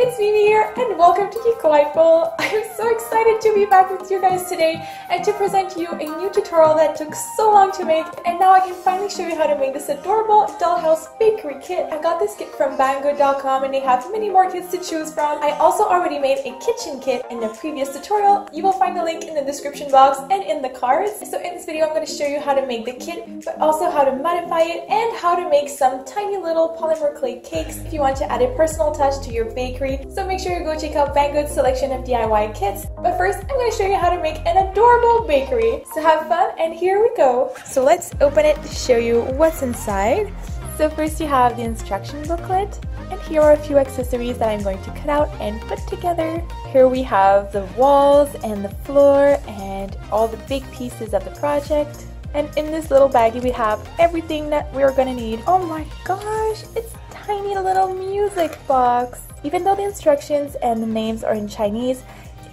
it's Mimi here and welcome to Geeklightful. I am so excited to be back with you guys today and to present you a new tutorial that took so long to make, and now I can finally show you how to make this adorable Dollhouse bakery kit. I got this kit from banggood.com and they have many more kits to choose from. I also already made a kitchen kit in the previous tutorial. You will find the link in the description box and in the cards. So in this video I'm going to show you how to make the kit, but also how to modify it and how to make some tiny little polymer clay cakes if you want to add a personal touch to your bakery. So make sure you go check out Banggood's selection of DIY kits. But first, I'm going to show you how to make an adorable bakery. So have fun, and here we go. So let's open it to show you what's inside. So first you have the instruction booklet, and here are a few accessories that I'm going to cut out and put together. Here we have the walls and the floor and all the big pieces of the project. And in this little baggie we have everything that we're going to need. Oh my gosh, it's a tiny little music box. Even though the instructions and the names are in Chinese,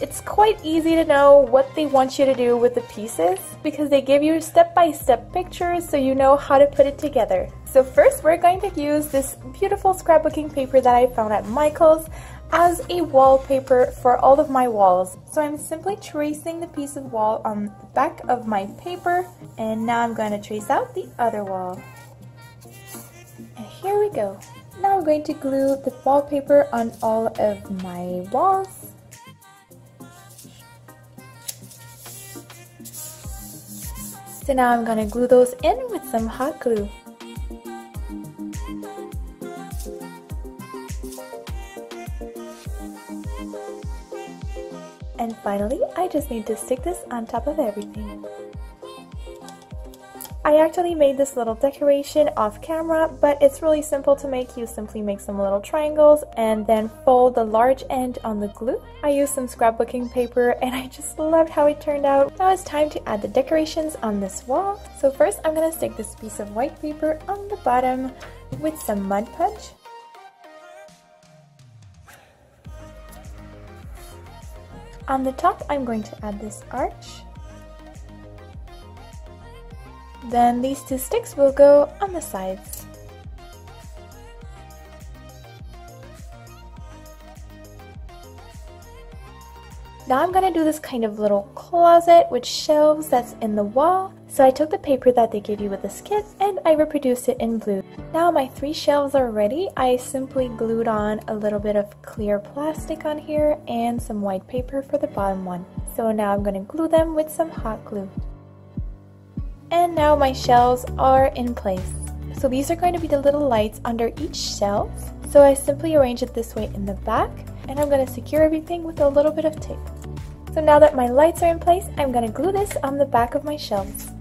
it's quite easy to know what they want you to do with the pieces because they give you step-by-step pictures so you know how to put it together. So first we're going to use this beautiful scrapbooking paper that I found at Michael's as a wallpaper for all of my walls. So I'm simply tracing the piece of wall on the back of my paper, and now I'm going to trace out the other wall. And here we go. Now I'm going to glue the wallpaper on all of my walls. So now I'm going to glue those in with some hot glue. And finally, I just need to stick this on top of everything. I actually made this little decoration off camera, but it's really simple to make. You simply make some little triangles and then fold the large end on the glue. I used some scrapbooking paper and I just loved how it turned out. Now it's time to add the decorations on this wall. So first I'm going to stick this piece of white paper on the bottom with some Mod Podge. On the top I'm going to add this arch. Then these two sticks will go on the sides. Now I'm going to do this kind of little closet with shelves that's in the wall. So I took the paper that they gave you with this kit and I reproduced it in blue. Now my 3 shelves are ready. I simply glued on a little bit of clear plastic on here and some white paper for the bottom one. So now I'm going to glue them with some hot glue. And now my shelves are in place. So these are going to be the little lights under each shelf. So I simply arrange it this way in the back, and I'm going to secure everything with a little bit of tape. So now that my lights are in place, I'm going to glue this on the back of my shelves.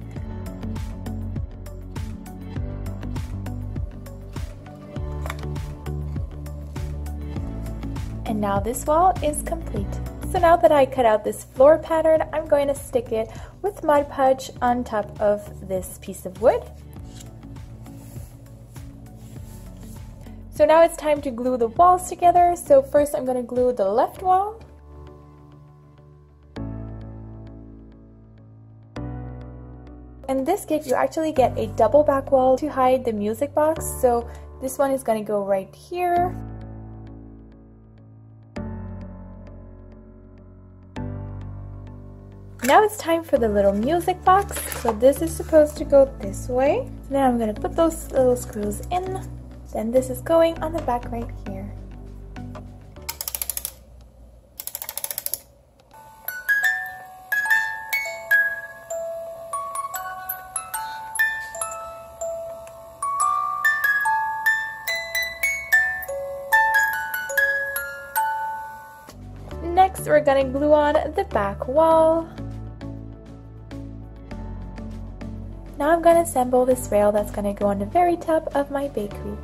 And now this wall is complete. So now that I cut out this floor pattern, I'm going to stick it with Mod Podge on top of this piece of wood. So now it's time to glue the walls together. So first I'm going to glue the left wall. In this kit you actually get a double back wall to hide the music box. So this one is going to go right here. Now it's time for the little music box. So this is supposed to go this way. Now I'm going to put those little screws in. Then this is going on the back right here. Next we're going to glue on the back wall. Now I'm going to assemble this rail that's going to go on the very top of my bakery.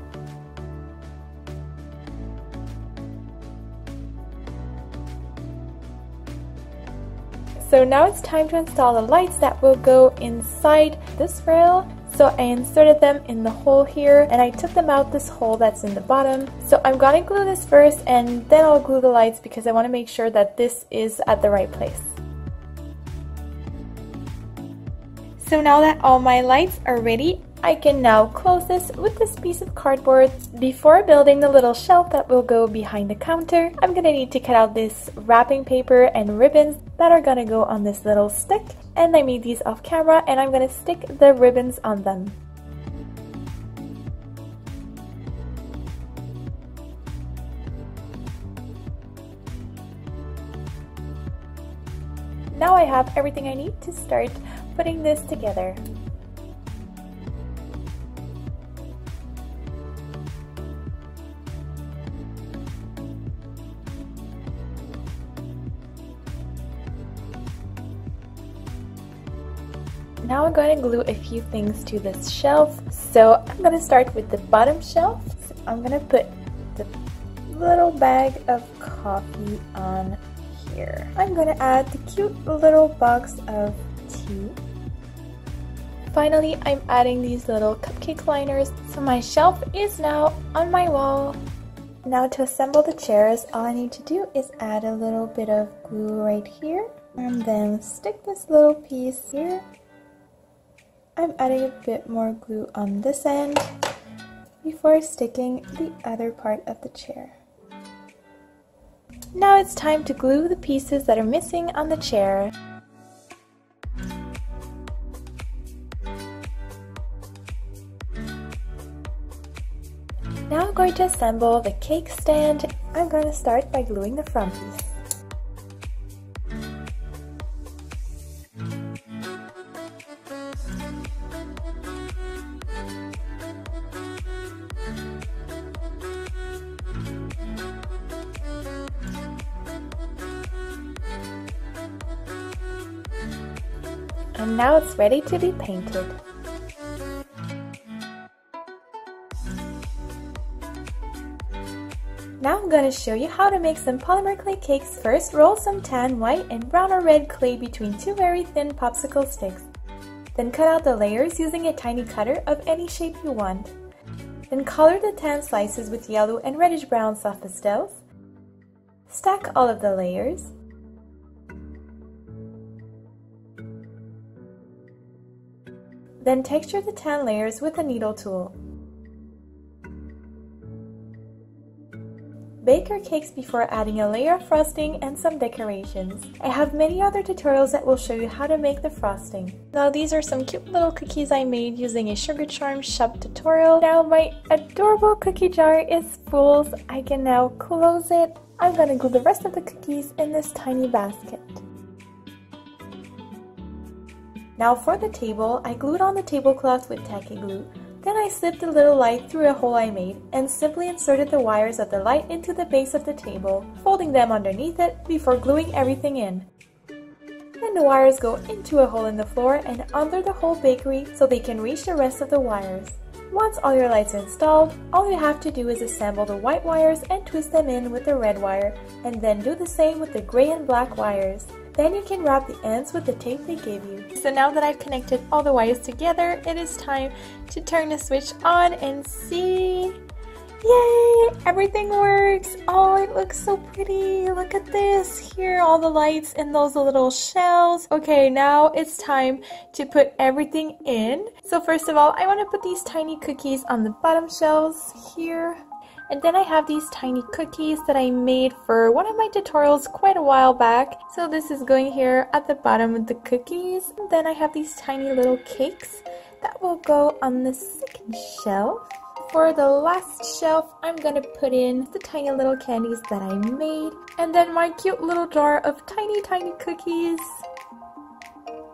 So now it's time to install the lights that will go inside this rail. So I inserted them in the hole here and I took them out this hole that's in the bottom. So I'm going to glue this first and then I'll glue the lights because I want to make sure that this is at the right place. So now that all my lights are ready, I can now close this with this piece of cardboard. Before building the little shelf that will go behind the counter, I'm gonna need to cut out this wrapping paper and ribbons that are gonna go on this little stick. And I made these off camera, and I'm gonna stick the ribbons on them. Now I have everything I need to start putting this together. Now I'm going to glue a few things to this shelf. So I'm going to start with the bottom shelf. So I'm going to put the little bag of coffee on here. I'm going to add the cute little box of tea. Finally, I'm adding these little cupcake liners. So my shelf is now on my wall. Now to assemble the chairs, all I need to do is add a little bit of glue right here. And then stick this little piece here. I'm adding a bit more glue on this end before sticking the other part of the chair. Now it's time to glue the pieces that are missing on the chair. Now I'm going to assemble the cake stand. I'm going to start by gluing the front piece. And now it's ready to be painted. Now I'm going to show you how to make some polymer clay cakes. First, roll some tan, white, and brown or red clay between two very thin popsicle sticks. Then cut out the layers using a tiny cutter of any shape you want. Then color the tan slices with yellow and reddish brown soft pastels. Stack all of the layers. Then texture the tan layers with a needle tool. Bake your cakes before adding a layer of frosting and some decorations. I have many other tutorials that will show you how to make the frosting. Now these are some cute little cookies I made using a sugar charm shop tutorial. Now my adorable cookie jar is full, so I can now close it. I'm gonna glue the rest of the cookies in this tiny basket. Now for the table, I glued on the tablecloth with tacky glue. Then I slipped a little light through a hole I made and simply inserted the wires of the light into the base of the table, folding them underneath it before gluing everything in. Then the wires go into a hole in the floor and under the whole bakery so they can reach the rest of the wires. Once all your lights are installed, all you have to do is assemble the white wires and twist them in with the red wire, and then do the same with the gray and black wires. Then you can wrap the ends with the tape they give you. So now that I've connected all the wires together, it is time to turn the switch on and see. Yay! Everything works! Oh, it looks so pretty! Look at this! Here are all the lights in those little shells. Okay, now it's time to put everything in. So first of all, I want to put these tiny cookies on the bottom shelves here. And then I have these tiny cookies that I made for one of my tutorials quite a while back. So this is going here at the bottom of the cookies. And then I have these tiny little cakes that will go on the second shelf. For the last shelf, I'm gonna put in the tiny little candies that I made. And then my cute little jar of tiny cookies.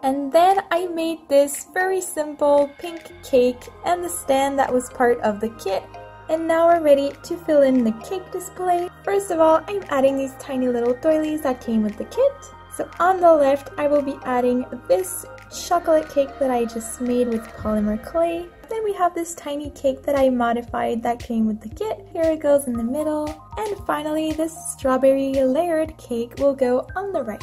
And then I made this very simple pink cake and the stand that was part of the kit. And now we're ready to fill in the cake display. First of all, I'm adding these tiny little doilies that came with the kit. So on the left, I will be adding this chocolate cake that I just made with polymer clay. Then we have this tiny cake that I modified that came with the kit. Here it goes in the middle. And finally, this strawberry layered cake will go on the right.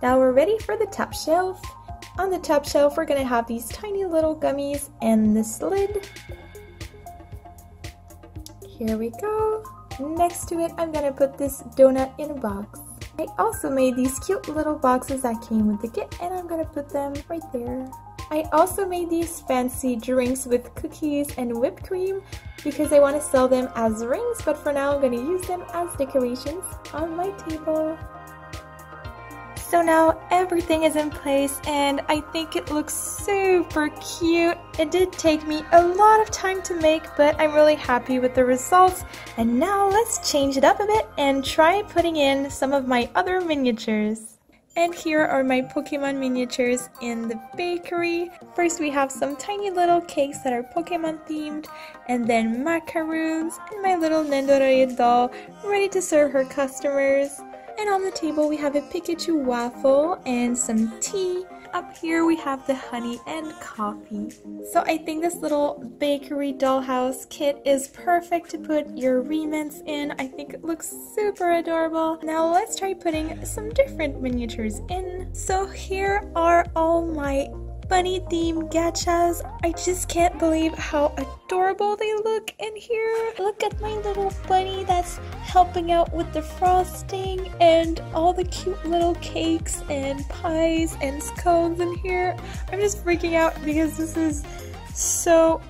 Now we're ready for the top shelf. On the top shelf, we're going to have these tiny little gummies and this lid. Here we go. Next to it, I'm going to put this donut in a box. I also made these cute little boxes that came with the kit, and I'm going to put them right there. I also made these fancy drinks with cookies and whipped cream because I want to sell them as rings, but for now I'm going to use them as decorations on my table. So now everything is in place and I think it looks super cute. It did take me a lot of time to make, but I'm really happy with the results. And now let's change it up a bit and try putting in some of my other miniatures. And here are my Pokemon miniatures in the bakery. First we have some tiny little cakes that are Pokemon themed, and then macaroons, and my little Nendoroid doll ready to serve her customers. And on the table we have a Pikachu waffle and some tea. Up here we have the honey and coffee. So I think this little bakery dollhouse kit is perfect to put your re-ments in. I think it looks super adorable. Now let's try putting some different miniatures in. So here are all my bunny themed gachas. I just can't believe how adorable they look in here. Look at my little bunny that's helping out with the frosting and all the cute little cakes and pies and scones in here. I'm just freaking out because this is so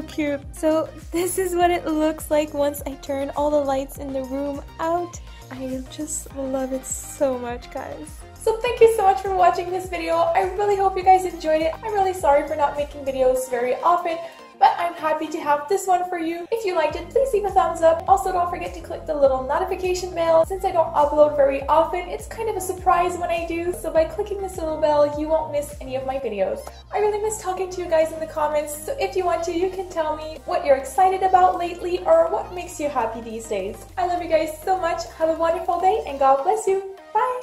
cute. So this is what it looks like once I turn all the lights in the room out. I just love it so much, guys. So thank you so much for watching this video. I really hope you guys enjoyed it. I'm really sorry for not making videos very often, but I'm happy to have this one for you. If you liked it, please leave a thumbs up. Also, don't forget to click the little notification bell. Since I don't upload very often, it's kind of a surprise when I do. So by clicking this little bell, you won't miss any of my videos. I really miss talking to you guys in the comments. So if you want to, you can tell me what you're excited about lately or what makes you happy these days. I love you guys so much. Have a wonderful day and God bless you. Bye!